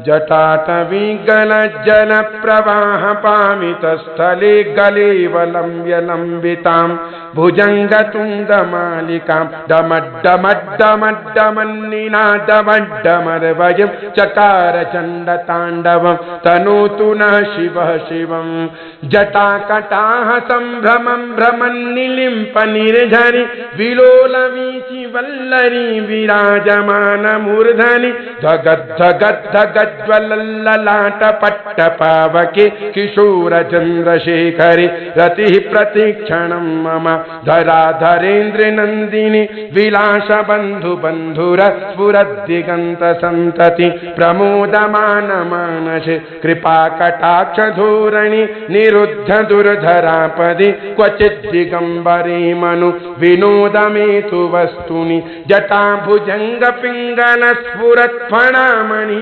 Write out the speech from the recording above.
जटाटवीगलज्जल प्रवाह पामितस्थले गलेवलम्ब्य लम्बितां भुजङ्गतुण्डमालिकां डमड्डमड्डमड्डमन्निनादमड्डमर्वयं चकार चण्डताण्डवं तनोतु नः शिवः शिवं जटाकटाः सम्भ्रमं भ्रमन्निलिम्प निर्झरि विलोलवीचि वल्लरी विराजमानमूर्धनि धगद्धगद्धगज्ज्वलल्ललाट पट्टपावके किशोर चन्द्रशेखरे रतिः प्रतिक्षणं मम धराधरेन्द्र नन्दिनी विलास बन्धु बन्धुर स्फुरद्दिगन्त सन्तति प्रमोदमान मानसे कृपा कटाक्ष धोरणि निरुद्ध दुर्धरापदि क्वचित् दिगम्बरे मनु विनोदमेतु वस्तुनि जटा भुजंग पिंगल स्फुरत् फणामणि।